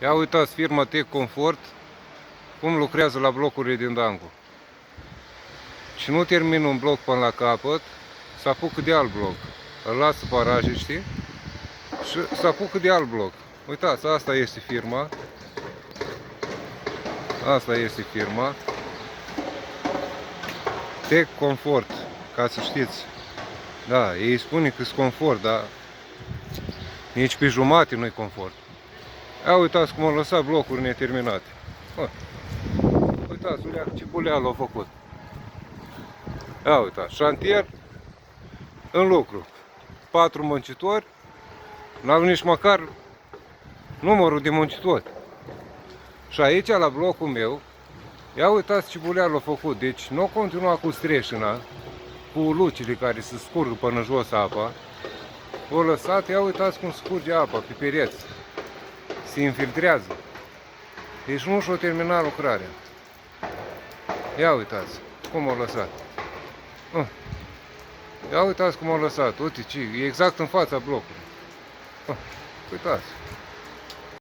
Ia uitați firma Tech Comfort cum lucrează la blocurile din Dangu. Și nu termin un bloc până la capăt, se apucă de alt bloc. Îl lasă paraje, știi? Și se apucă de alt bloc. Uitați, asta este firma. Asta este firma Tech Comfort, ca să știți. Da, ei spune că-s confort, dar nici pe jumate nu-i confort. Ia uitați cum au lăsat blocuri neterminate. Uitați, ce buleală au făcut. Ia uitați, șantier în lucru. 4 muncitori, n-au nici măcar numărul de muncitori. Și aici, la blocul meu, ia uitați ce buleală au făcut. Deci nu continua cu streșina, cu lucile care se scurgă până jos apa. O lăsat, ia uitați cum scurge apa pe pereți. Se infiltrează. Deci nu și-o terminat lucrarea. Ia uitați cum au lăsat. Ia uitați cum au lăsat. Uite ce, e exact în fața blocului. Uitați.